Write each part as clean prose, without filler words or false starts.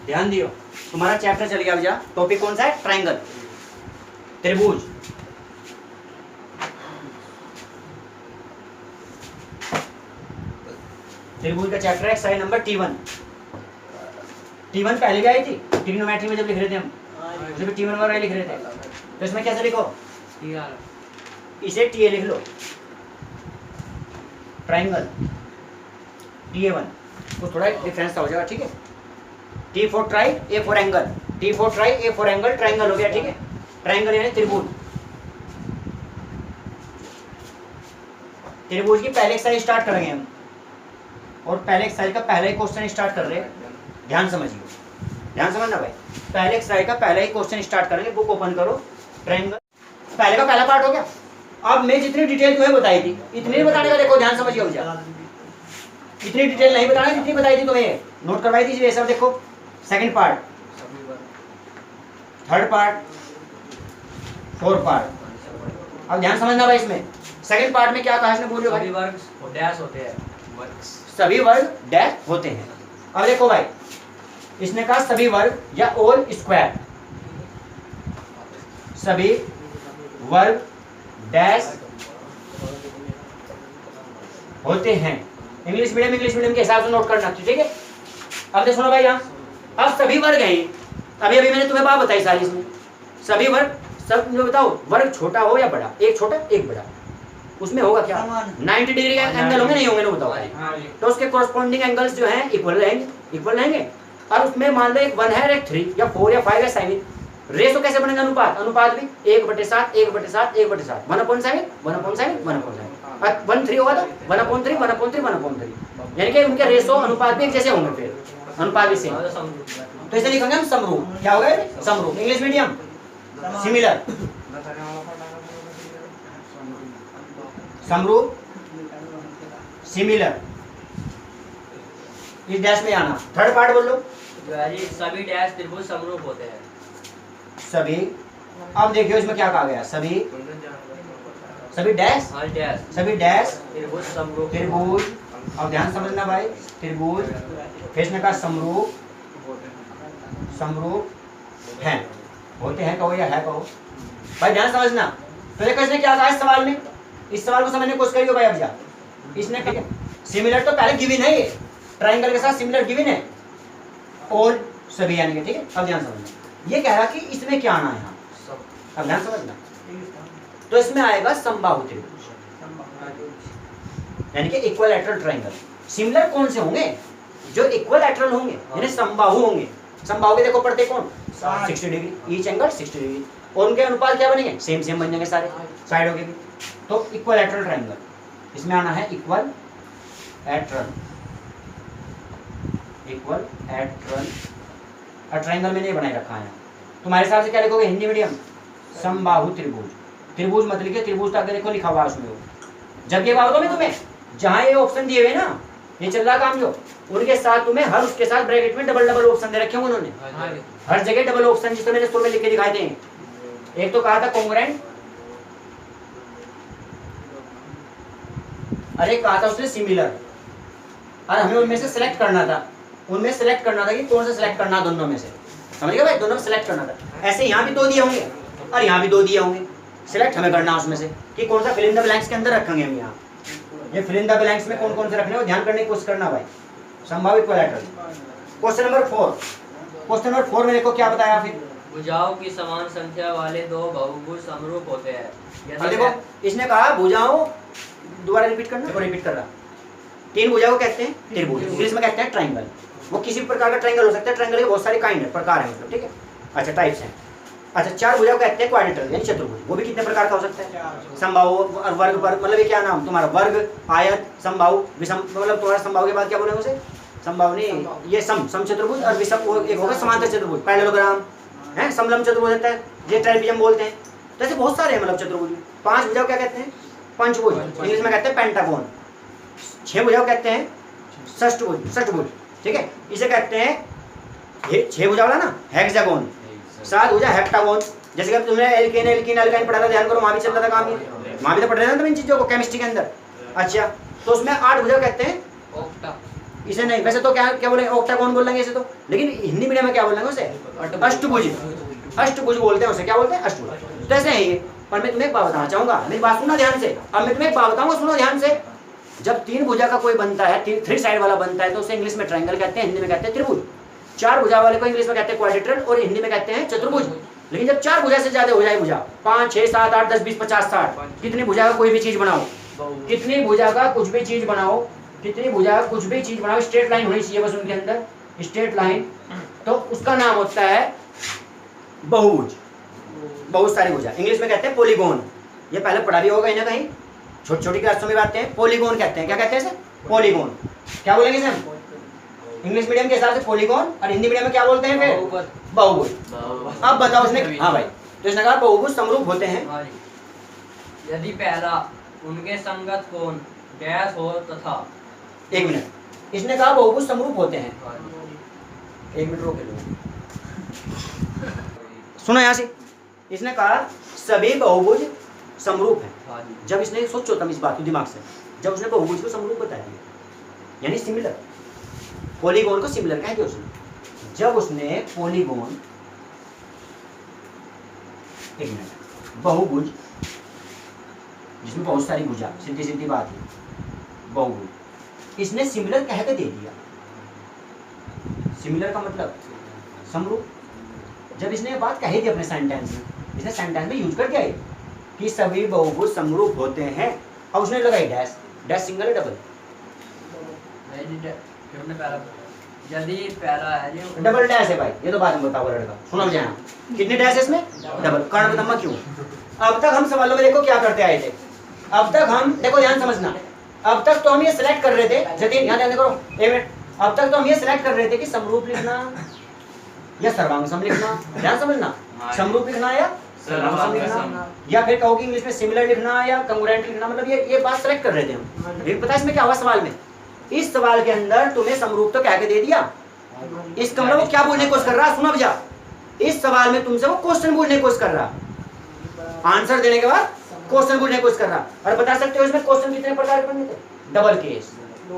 ध्यान दियो, तुम्हारा चैप्टर चल गया भैया। टॉपिक कौन सा है? ट्रायंगल, त्रिभुज। त्रिभुज का चैप्टर है एक्सरसाइज नंबर T1। T1 पहले भी आई थी ट्रिग्नोमेट्री में जब लिख रहे थे हम, जब T1 वगैरह लिख रहे थे, तो इसमें कैसे लिखो? इसे TA लिख लो, ट्रायंगल TA1, तो थोड़ा डिफरेंस हो जाएगा, ठीक है। T for try, A for angle, T for try, A for angle, triangle हो गया, ठीक है। ट्रायंगल यानी त्रिभुज। त्रिभुज की पहले एक्सरसाइज स्टार्ट करेंगे हम, और पहले एक्सरसाइज का पहला ही क्वेश्चन स्टार्ट कर रहे हैं, ध्यान समझिए, ध्यान समझना भाई। पहले एक्सरसाइज का पहला ही क्वेश्चन स्टार्ट करेंगे, बुक ओपन करो, ट्रायंगल। पहले का पहला पार्ट हो गया। अब मैं जितनी डिटेल तुम्हें बताई थी इतनी बताने का, देखो ध्यान समझिए भैया, इतनी डिटेल नहीं बताना जितनी बताई थी तुम्हें, नोट करवाई थी ये सब। देखो second part, third part, fourth part. अब ध्यान समझना भाई, इसमें सेकंड पार्ट में क्या कहा इसने, बोलियो भाई। सभी वर्ग डैश होते हैं, सभी वर्ग डैश होते हैं। अब देखो भाई, इसने कहा सभी वर्ग या ऑल स्क्वायर, सभी वर्ग डैश होते हैं। इंग्लिश मीडियम के हिसाब से नोट करना, ठीक है। अब देखो सुनो भाई, यहाँ अब सभी वर्ग हैं, अभी अभी मैंने तुम्हें बात बताई सारी, इसमें सभी वर्ग, सब जो बताओ, वर्ग छोटा हो या बड़ा, एक छोटा एक बड़ा, उसमें होगा क्या? 90 डिग्री का एंगल होंगे, नहीं होंगे ना, बताओ। तो उसके कोरस्पॉन्डिंग एंगल्स जो हैं इक्वल रहेंगे। और उसमें मान लो एक 1 है, एक 3 या 4 या 5 या 7, रेशो कैसे बनेगा? अनुपात भी 1/7 1/7 1/7, 1/7 1/7 1/7। 1/3 होगा तो 1/3 1/3 1/3, यानी कि उनके रेशो अनुपात भी एक जैसे होंगे, फिर अनुपात भी सेम। तो इसे लिखेंगे हम समरूप। क्या होगा? समरूप। इंग्लिश मीडियम सिमिलर, समरूप सिमिलर, इस डैश में आना। थर्ड पार्ट बोल लो, सभी डैश त्रिभुज समरूप होते हैं। सभी, अब देखियो इसमें क्या कहा गया, सभी डैश, सभी डैश त्रिभुज समरूप, त्रिभुज। अब ध्यान समझना भाई, त्रिभुज, फिर इसने कहा समरूप है, होते हैं कहो या है कहो भाई, ध्यान समझना। तो देखो इसने क्या कहा इस सवाल में, इस सवाल को समझने की कोशिश करियो भाई। अब जा इसने, ठीक है, सिमिलर तो पहले गिवन है, ये ट्रायंगल के साथ सिमिलर गिवन है, ऑल सभी यानी कि, ठीक है। अब ध्यान समझना, ये कह रहा कि इसमें क्या आना है यहाँ, अब ध्यान समझना। तो इसमें आएगा समबाहु त्रिभुज, यानी कि इक्विलैटरल ट्रायंगल। सिमिलर कौन से होंगे? जो इक्विलैटरल होंगे, यानी समबाहु होंगे। समबाहु के देखो पढ़ते कौन, 60 डिग्री, ईच एंगल 60 डिग्री, और उनके अनुपात क्या बनेंगे? सेम बन जाएंगे सारे साइडों के भी। तो इक्विलैटरल ट्रायंगल, इसमें आना है इक्विलैटरल। और ट्रायंगल में नहीं बनाए रखा है। तुम्हारे हिसाब से क्या लिखोगे हिंदी मीडियम? समबाहु त्रिभुज। त्रिभुज मत लिखे, त्रिभुज तो आगे देखो लिखा हुआ उसमें। जब ये बात में तुम्हें जहां ये ऑप्शन दिए हुए ना, ये चल रहा काम जो, उनके साथ तुम्हें हर उसके साथ ब्रैकेट में डबल ऑप्शन दे रखे होंगे उन्होंने, हर जगह डबल ऑप्शन, जिस मैंने स्कूल में लिख के दिखाए थे। एक तो कहा था कॉन्ग्रुएंट, अरे कहा था उसने सिमिलर, और हमें उनमें से सिलेक्ट करना था, कि कौन सा सिलेक्ट करना, दोनों में से, समझ गए भाई, दोनों सिलेक्ट करना था। ऐसे यहाँ भी 2 दिए होंगे और यहाँ भी 2 दिए होंगे, सिलेक्ट हमें करना उसमें से कि कौन सा फिल इन द ब्लैंक्स के अंदर रखेंगे हम। यहाँ ये फिल इन द ब्लैंक्स में कौन कौन से रखने, वो ध्यान करने की कोशिश करना भाई। संभावित इक्विलैटरल। क्वेश्चन नंबर 4 में देखो क्या बताया फिर, भुजाओं की समान संख्या वाले 2 बहुभुज समरूप होते हैं। अब देखो इसने कहा भुजाओं, दोबारा रिपीट करना, देखो रिपीट कर रहा, 3 भुजा को कहते हैं त्रिभुज, इंग्लिश में कहते हैं ट्रायंगल। वो किसी प्रकार का ट्रायंगल हो सकता है, ट्रायंगल के बहुत सारे काइंड है, प्रकार है मतलब, ठीक है, अच्छा टाइप्स हैं। अच्छा 4 भुजा को कहते हैं क्वाड्रिलेटरल यानी चतुर्भुज, वो भी कितने प्रकार का हो सकता है? समबाहु और वर्ग पर, मतलब ये क्या नाम तुम्हारा, वर्ग, आयत, समबाहु, विषम, मतलब तुम्हारा समबाहु के बाद क्या बोलेंगे उसे, समबाहु नहीं, ये सम चतुर्भुज, और विषम वो एक होगा समांतर चतुर्भुज, पैरेललोग्राम है, समलंब चतुर्भुज होता है, ये ट्राइपिजम बोलते हैं। तो ऐसे बहुत सारे हैं मतलब चतुर्भुज। 5 भुजा क्या कहते हैं? पंचभुज, इंग्लिश में कहते हैं पेंटागोन। 6 भुजा कहते हैं षष्ठभुज, ठीक है, इसे कहते हैं 6 भुजा वाला ना हेक्सागोन। 7 भुजा हेप्टागोन, जैसे कि तुमने एल्कीन पढ़ा था, ध्यान करो, वहाँ भी चल रहा था काम, ये वहाँ भी तो पढ़ रहे थे तुम इन चीजों को केमिस्ट्री के अंदर। अच्छा तो उसमें 8 भुजा कहते हैं इसे नहीं, वैसे तो क्या क्या बोलेंगे, ऑक्टागोन बोल लेंगे इसे तो, लेकिन हिंदी मीडियम में क्या बोलेंगे उसे, अष्टभुज। अष्टभुज बोलते हैं उसे, क्या बोलते हैं, अष्टभुज। तो ऐसे है ये। पर मैं तुम्हें एक बात बताना चाहूंगा, मेरी बात सुनना ध्यान से। अब मैं तुम्हें एक बात बताऊंगा, सुनो ध्यान से। जब 3 भुजा का कोई बनता है, 3 साइड वाला बनता है, तो उसे इंग्लिश में ट्रायंगल कहते हैं, हिंदी में कहते हैं त्रिभुज। 4 भुजा वाले को इंग्लिश में कहते हैं क्वाड्रिलेटरल और हिंदी में कहते हैं चतुर्भुज। लेकिन जब 4 भुजा से ज्यादा हो जाए, भुजा 5 6 7 8 10 20 50 60, कितनी भुजा का कोई भी चीज बनाओ, कितनी भुजा का कुछ भी चीज बनाओ, कितनी भुजा कुछ भी चीज बनाओ, स्ट्रेट लाइन होनी चाहिए बस उनके अंदर, स्ट्रेट लाइन, तो उसका नाम होता है बहुभुज। बहुत सारी भुजा, इंग्लिश में कहते हैं पॉलीगॉन। ये पहले पढ़ा भी होगा कहीं ना कहीं, छोटी छोटी क्लासों में बातें हैं। पॉलीगॉन कहते हैं, क्या कहते हैं इसे, पॉलीगॉन। क्या बोलेंगे सर, इंग्लिश मीडियम के हिसाब से पॉलीगॉन, और हिंदी मीडियम में क्या बोलते हैं फिर, बहुभुज। अब बताओ उसने, हाँ भाई, तो इसने कहा बहुभुज समरूप होते हैं यदि पहला उनके संगत कोण डैश हो तथा। 1 मिनट, इसने कहा बहुभुज समरूप होते हैं, 1 मिनट रोक लो, सुनो यहाँ से। इसने कहा सभी बहुभुज समरूप है। जब इसने, सोचो तुम इस बात को दिमाग से, जब उसने बहुभुज को समरूप बता दिया, यानी सिमिलर, पॉलीगॉन को सिमिलर कह दिया उसने। जब उसने पॉलीगॉन, 1 मिनट, बहुभुज जिसमें बहुत सारी भुजा, सीधी सीधी बात है, बहुभुज, इसने सिमिलर कह के दे दिया। सिमिलर का मतलब समरूप। जब इसने ये बात कही थी अपने सेंटेंस में, इसने सेंटेंस में यूज कर दिया है कि सभी बहुभुज समरूप होते हैं। अब उसने लगाई डैश, डैश सिंगल है डबल, यदि पहला है डबल डैश है भाई, ये तो बाद में बताओ लड़का, सुनो जाना कितने डैश है इसमें, डबल। कारण बताऊंगा क्यों। अब तक हम सवालों में देखो क्या करते आए थे, अब तक हम देखो, ध्यान समझना, अब तक तो हम ये सिलेक्ट कर रहे थे, जतिन यहाँ ध्यान करो, 1 मिनट, अब तक तो हम ये सिलेक्ट कर रहे थे कि समरूप लिखना या सर्वांग सम लिखना, ध्यान समझना, समरूप लिखना या सर्वांग सम लिखना, या फिर कहो कि इंग्लिश में सिमिलर लिखना या कंग्रुएंट लिखना, मतलब ये बात सेलेक्ट कर रहे थे हम। लेकिन पता है इसमें क्या हुआ सवाल में, इस सवाल के अंदर तुम्हें समरूप तो कह के दे दिया, इसका मतलब वो क्या बोलने की कोशिश कर रहा है, सुनो भैया, इस सवाल में तुमसे वो क्वेश्चन पूछने की कोशिश कर रहा, आंसर देने के बाद क्वेश्चन पूछने की कोशिश कर रहा। और बता सकते हो इसमें क्वेश्चन कितने प्रकार के बनते थे, डबल केस।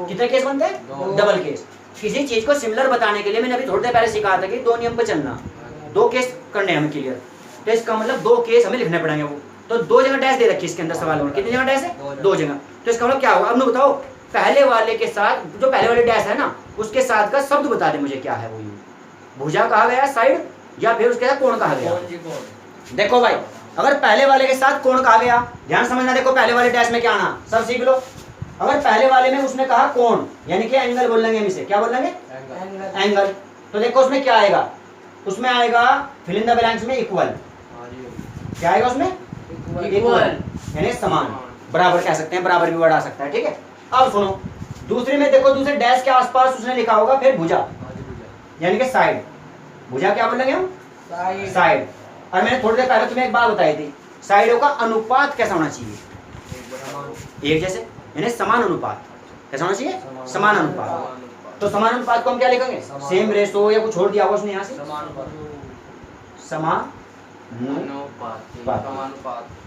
कितने केस बनते हैं, डबल केस। किसी चीज को सिमिलर बताने के लिए मैंने अभी थोड़ी देर पहले सिखाया था कि 2 नियम पे चलना, 2 केस करने हमें क्लियर, तो इसका मतलब 2 केस हमें लिखने पड़ेंगे। वो तो 2 जगह डैश दे रखी है इसके अंदर सवाल में, कितनी जगह डैश है, 2 जगह। तो इसका मतलब क्या होगा, अब बताओ, पहले वाले के साथ, जो पहले वाले डैश है ना, उसके साथ का शब्द बता दे मुझे क्या है वो, भुजा कहा गया साइड, या फिर उसके साथ कोण कहा गया। देखो भाई, अगर पहले वाले के साथ कोण कहा गया, ध्यान समझना, देखो पहले वाले डैश में क्या आना, सब सीख लो। अगर पहले वाले में उसने कहा कोण, यानी कि एंगल बोल लेंगे हम इसे, क्या बोल लेंगे, एंगल। तो देखो उसमें क्या आएगा, उसमें आएगा फिल इन द ब्लैंक्स में इक्वल, क्या आएगा उसमें, इक्वल यानी समान, बराबर कह सकते हैं, बराबर भी वर्ड आ सकता है, ठीक है। अब सुनो, दूसरे में देखो, दूसरे डैश के आसपास उसने लिखा होगा फिर भुजा, यानी कि साइड। भुजा क्या बोलेंगे हम, साइड। और मैंने थोड़ी देर पहले तुम्हें एक बात बताई थी, साइडों का अनुपात कैसा होना चाहिए, एक जैसे, यानी समान अनुपात। कैसा होना चाहिए, समान अनुपात। तो समान अनुपात को हम क्या लिखेंगे, सेम रेशो, या कुछ छोड़ दिया होगा उसने यहाँ से,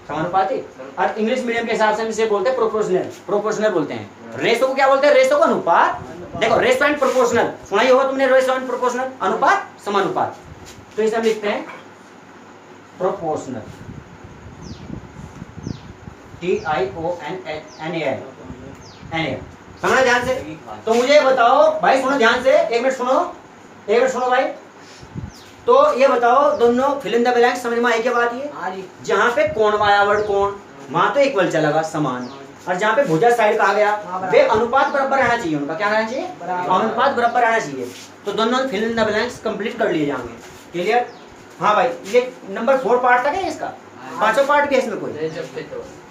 समानुपाती। और इंग्लिश मीडियम के हिसाब से हम इसे बोलते हैं प्रोपोर्शनल, प्रोपोर्शनल बोलते हैं। रेशो को क्या बोलते हैं, रेशो को अनुपात। देखो रेशो एंड प्रोपोर्शनल सुना ही होगा तुमने, रेशो एंड प्रोपोर्शनल, अनुपात समानुपात। तो इसे हम लिखते हैं प्रोपोर्शनल, TIONAL, समझना ध्यान से। तो मुझे बताओ भाई, सुनो ध्यान से, 1 मिनट सुनो, 1 मिनट सुनो भाई। तो ये बताओ, दोनों फिल इन द ब्लैंक समझ में आई क्या बात, ये जहाँ पे कोण आया वर्ड कोण, वहां तो इक्वल चलेगा, समान। और जहाँ पे भुजा साइड कहा गया, वे अनुपात बराबर रहना चाहिए, उनका क्या रहना चाहिए, अनुपात बराबर रहना चाहिए। तो दोनों fill in the blanks complete कर लिए जाएंगे, क्लियर। हाँ भाई, ये नंबर 4 पार्ट तक है इसका, 5वां पार्ट भी है इसमें कोई,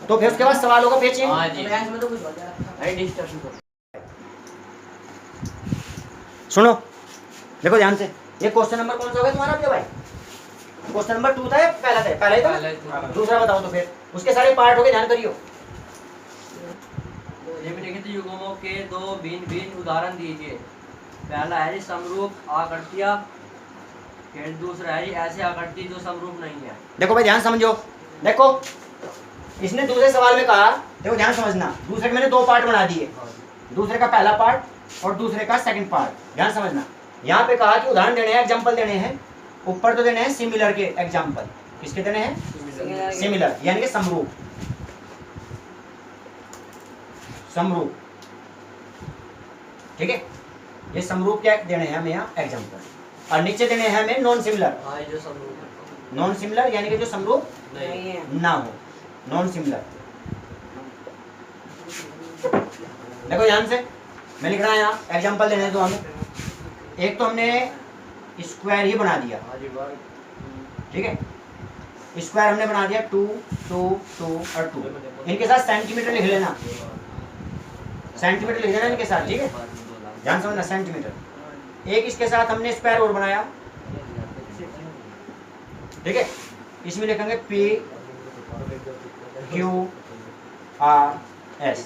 तो फिर उसके बाद सवाल होगा पेचिंग। सुनो देखो ध्यान से, ये क्वेश्चन नंबर कौन सा होगा तुम्हारा भैया भाई, क्वेश्चन नंबर 2 था या पहला था, पहला ही था, दूसरा बताओ। तो फिर उसके सारे पार्ट हो गए, ध्यान करियो। निम्नलिखित युग्मों के 2 भिन्न भिन्न उदाहरण दीजिए। पहला है समरूप आकृतियां, फिर दूसरा है ऐसी आकृति जो समरूप नहीं है। देखो भाई ध्यान समझो, देखो इसने दूसरे सवाल में कहा, देखो ध्यान समझना, दूसरे के मैंने 2 पार्ट बना दिए। दूसरे का पहला पार्ट और दूसरे का सेकंड पार्ट। ध्यान समझना, यहाँ पे कहा कि उदाहरण देने हैं, एग्जाम्पल देने हैं। ऊपर तो देने हैं सिमिलर के एग्जाम्पल, किसके देने हैं? सिमिलर यानी कि समरूप, समरूप, ठीक है। ये समरूप क्या देने हैं हमें यहाँ एग्जाम्पल, और नीचे देने हैं हमें नॉन सिमिलर। जो समरूप नॉन सिमिलर यानी कि जो समरूप नहीं है, ना हो, नॉन सिमिलर। देखो ध्यान से, मैं लिख रहा हूँ यहाँ एग्जाम्पल देने दो हमें। एक तो हमने स्क्वायर ही बना दिया, ठीक है, स्क्वायर हमने बना दिया 2 2 2 और 2। इनके साथ सेंटीमीटर लिख लेना, सेंटीमीटर लिख देना इनके साथ, ठीक है। ध्यान समझना, सेंटीमीटर। एक इसके साथ हमने स्क्वायर और बनाया, ठीक है, इसमें लिखेंगे P Q R S।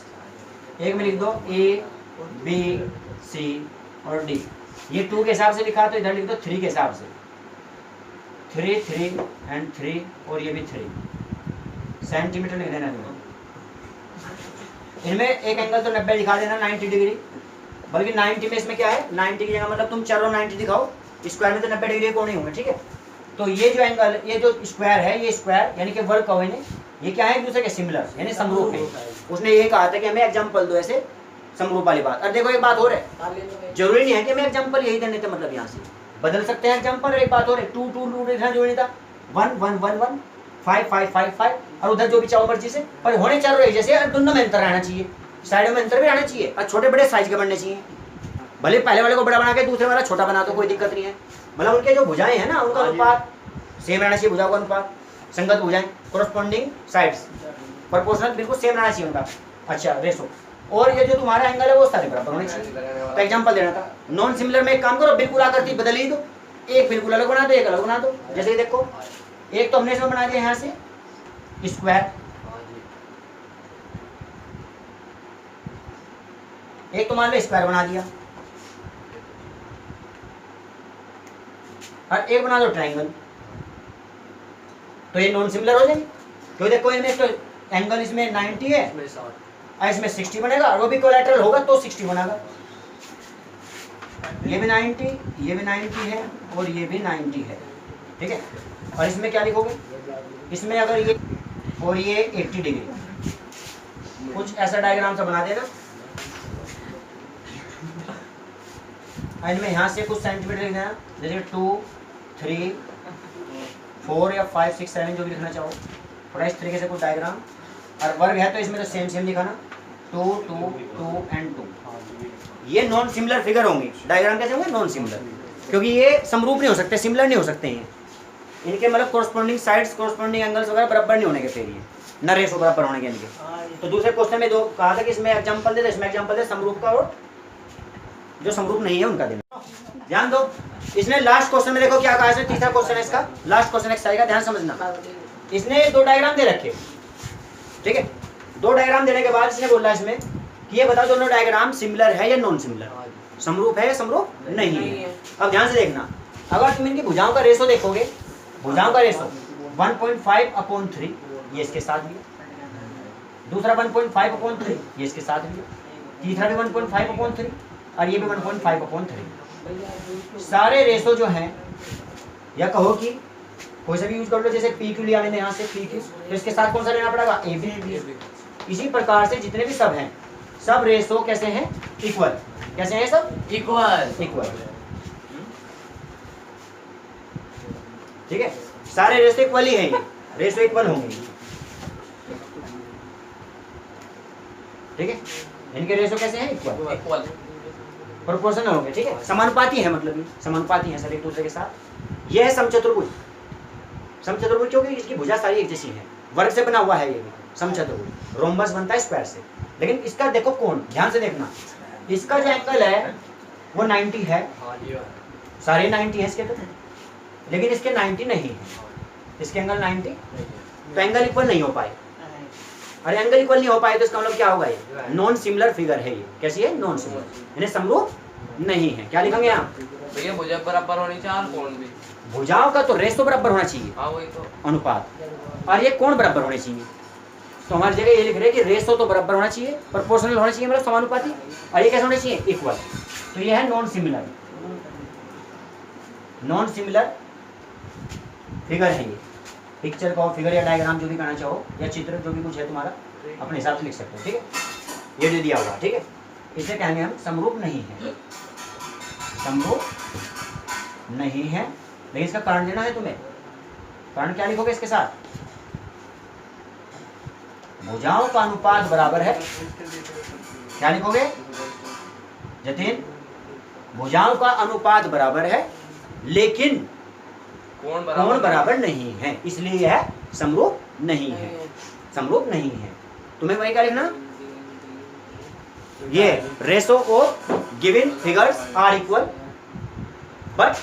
एक में लिख दो A B C और D। ये 2 के हिसाब से लिखा तो इधर लिख दो 3 के हिसाब से, 3 3 एंड 3 और ये भी 3 सेंटीमीटर लिख देना। इनमें एक एंगल तो 90 दिखा देना, 90 डिग्री, बल्कि 90 में इसमें क्या है 90 की जगह मतलब तुम चारों 90 दिखाओ, स्क्वायर में तो 90 डिग्री को नहीं होंगे, ठीक है। तो ये जो एंगल, ये जो स्क्वायर है, ये स्क्वायर यानी कि वर्ग कहो इन्हें, ये क्या है एक दूसरे के सिमिलर यानी समरूप है। उसने ये कहा था कि हमें एग्जाम्पल दो ऐसे समरूप वाली बात। और देखो एक बात हो रहा है, जरूरी नहीं है कि हमें एग्जाम्पल यही देने थे, मतलब यहाँ से बदल सकते हैं एग्जाम्पल। और एक बात हो रही है 2 2 2 देखना जरूरी नहीं था, 1 1 1 1 5 5 5 5 और उधर जो भी चाहो मर्जी से, पर होने चारों एक जैसे, और दोनों में अंतर रहना चाहिए, साइडों में अंतर भी रहना चाहिए, और छोटे बड़े साइज के बनने चाहिए। भले पहले वाले को बड़ा बना के दूसरे वाला छोटा बना दो, कोई दिक्कत नहीं है। मतलब उनके जो भुजाएं हैं ना, उनका अनुपात सेम रहना चाहिए, भुजाओं का अनुपात, संगत भुजाएं, कोरस्पॉन्डिंग साइड्स, प्रोपोर्शनल बिल्कुल सेम रहना चाहिए उनका। अच्छा रेशो, और ये जो तुम्हारा एंगल है वो सारे बराबर होने चाहिए। तो एग्जांपल देना था। नॉन सिमिलर में एक काम करो, बिल्कुल आकृति बदल ही दो, एक बिल्कुल अलग बना दो, एक अलग बना दो। जैसे कि देखो, एक तो हमने इसमें बना दिया यहाँ से स्क्वायर, एक तो मान लो स्क्वायर बना दिया, और एक बना दो ट्रायंगल, तो ये नॉन सिमिलर हो जाएगी। क्यों देखो इनमें तो एंगल इसमें 90 है और इसमें 60 बनेगा, और वो भी कोलैटरल होगा तो 60 बनेगा। ये भी 90, ये भी 90 है और ये भी 90 है, ठीक है। और इसमें क्या लिखोगे, इसमें अगर ये और ये 80 डिग्री, कुछ ऐसा डायग्राम सा बना देना। इनमें यहाँ से कुछ सेंटीमीटर लिखना है, जैसे 2 3 4 या 5 6 7 जो भी लिखना चाहो, थोड़ा इस तरीके से कुछ डायग्राम। और वर्ग है तो इसमें तो सेम सेम लिखाना, 2 2 2 एंड 2। ये नॉन सिमिलर फिगर होंगे। डायग्राम कैसे होंगे? नॉन सिमिलर, क्योंकि ये समरूप नहीं हो सकते, सिमिलर नहीं हो सकते हैं इनके, मतलब कोरस्पॉन्डिंग साइड्स, कोरस्पॉन्डिंग एंगल्स वगैरह बराबर नहीं होने के, फिर ये न रेशो बराबर होने के इनके। तो दूसरे क्वेश्चन में जो कहा था कि इसमें एग्जाम्पल दे, इसमें एग्जाम्पल दे समरूप का, और जो समरूप नहीं है उनका देना। ध्यान दो, इसने लास्ट क्वेश्चन में देखो क्या कहा है, तीसरा क्वेश्चन है इसका, लास्ट क्वेश्चन एक्सरसाइज का, ध्यान समझना। इसने 2 डायग्राम दे रखे, ठीक है। 2 डायग्राम देने के बाद इसने बोला इसमें कि ये बताओ दोनों डायग्राम सिमिलर है या नॉन सिमिलर, समरूप है या समरूप नहीं है। अब ध्यान से देखना, अगर तुम इनकी भुजाओं का रेशो देखोगे, भुजाओं का रेशो 1.5/3 ये इसके साथ लिया, दूसरा 1.5/3 ये इसके साथ लिया, तीसरा भी 1.5/3 और ये भी 1.5/3। सारे रेशो जो हैं, या कहो कि कोई सा भी यूज कर लो, जैसे पी क्यू लिया मैंने यहाँ से पी क्यू, तो इसके साथ कौन सा लेना पड़ेगा? A B. इसी प्रकार से जितने भी सब हैं, सब रेशो कैसे हैं? इक्वल। कैसे हैं सब? इक्वल। इक्वल, ठीक है। सारे रेशो इक्वल ही हैं, ये रेशो इक्वल होंगे, ठीक है। इनके रेशो कैसे हैं? इक्वल, इक्वल प्रोपोर्शनल होंगे, ठीक है। समानुपाती है, मतलब ये समानुपाती है सब एक दूसरे के साथ। ये है समचतुर्भुज। समचतुर्भुज क्योंकि इसकी भुजा सारी एक जैसी है, वर्ग से बना हुआ है ये भी समचतुर्भुज। रोम्बस बनता है स्क्वायर से, लेकिन इसका देखो कोण, ध्यान से देखना, इसका जो एंगल है वो 90 है, सारे 90 है इसके तो, लेकिन इसके 90 नहीं है, इसके एंगल 90, तो एंगल इक्वल नहीं हो पाए। अरे एंगल इक्वल नहीं हो पाए तो इसका मतलब क्या होगा? ये नॉन सिमिलर फिगर है। ये कैसी है? नॉन सिमिलर, यानी समरूप नहीं है। क्या लिखेंगे यहाँ? भैया भुजा बराबर होनी चाहिए, कोण भी, भुजाओं का तो रेशो बराबर होना चाहिए, हाँ वही तो, अनुपात, और ये कोण बराबर होने चाहिए, तो हमारी जगह ये लिख रहे हैं कि रेशो तो बराबर होना चाहिए, प्रोपोर्शनल होना चाहिए, मतलब समानुपाती, और ये कैसे होना चाहिए, इक्वल। तो ये है non similar, non similar figure है ये। पिक्चर का फिगर या डायग्राम जो भी करना चाहो, या चित्र जो भी कुछ है तुम्हारा अपने हिसाब से लिख सकते हो, ठीक है। ये जो दिया हुआ, ठीक है, इसे कहेंगे हम समरूप नहीं है, समरूप नहीं है। लेकिन इसका कारण देना है तुम्हें, कारण क्या लिखोगे इसके साथ, भुजाओं का अनुपात बराबर है, क्या लिखोगे जतिन, भुजाओं का अनुपात बराबर है लेकिन कोण बराबर नहीं है, इसलिए यह समरूप नहीं है, समरूप नहीं है। तुम्हें वही क्या लिखना, ये ratio of given figures are equal but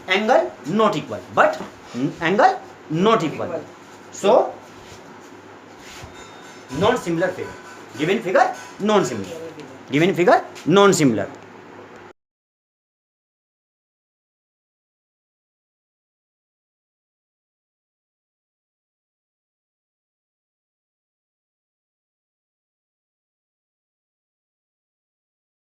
angle not equal, but angle not equal, so non similar figure, given figure non similar, given figure non similar.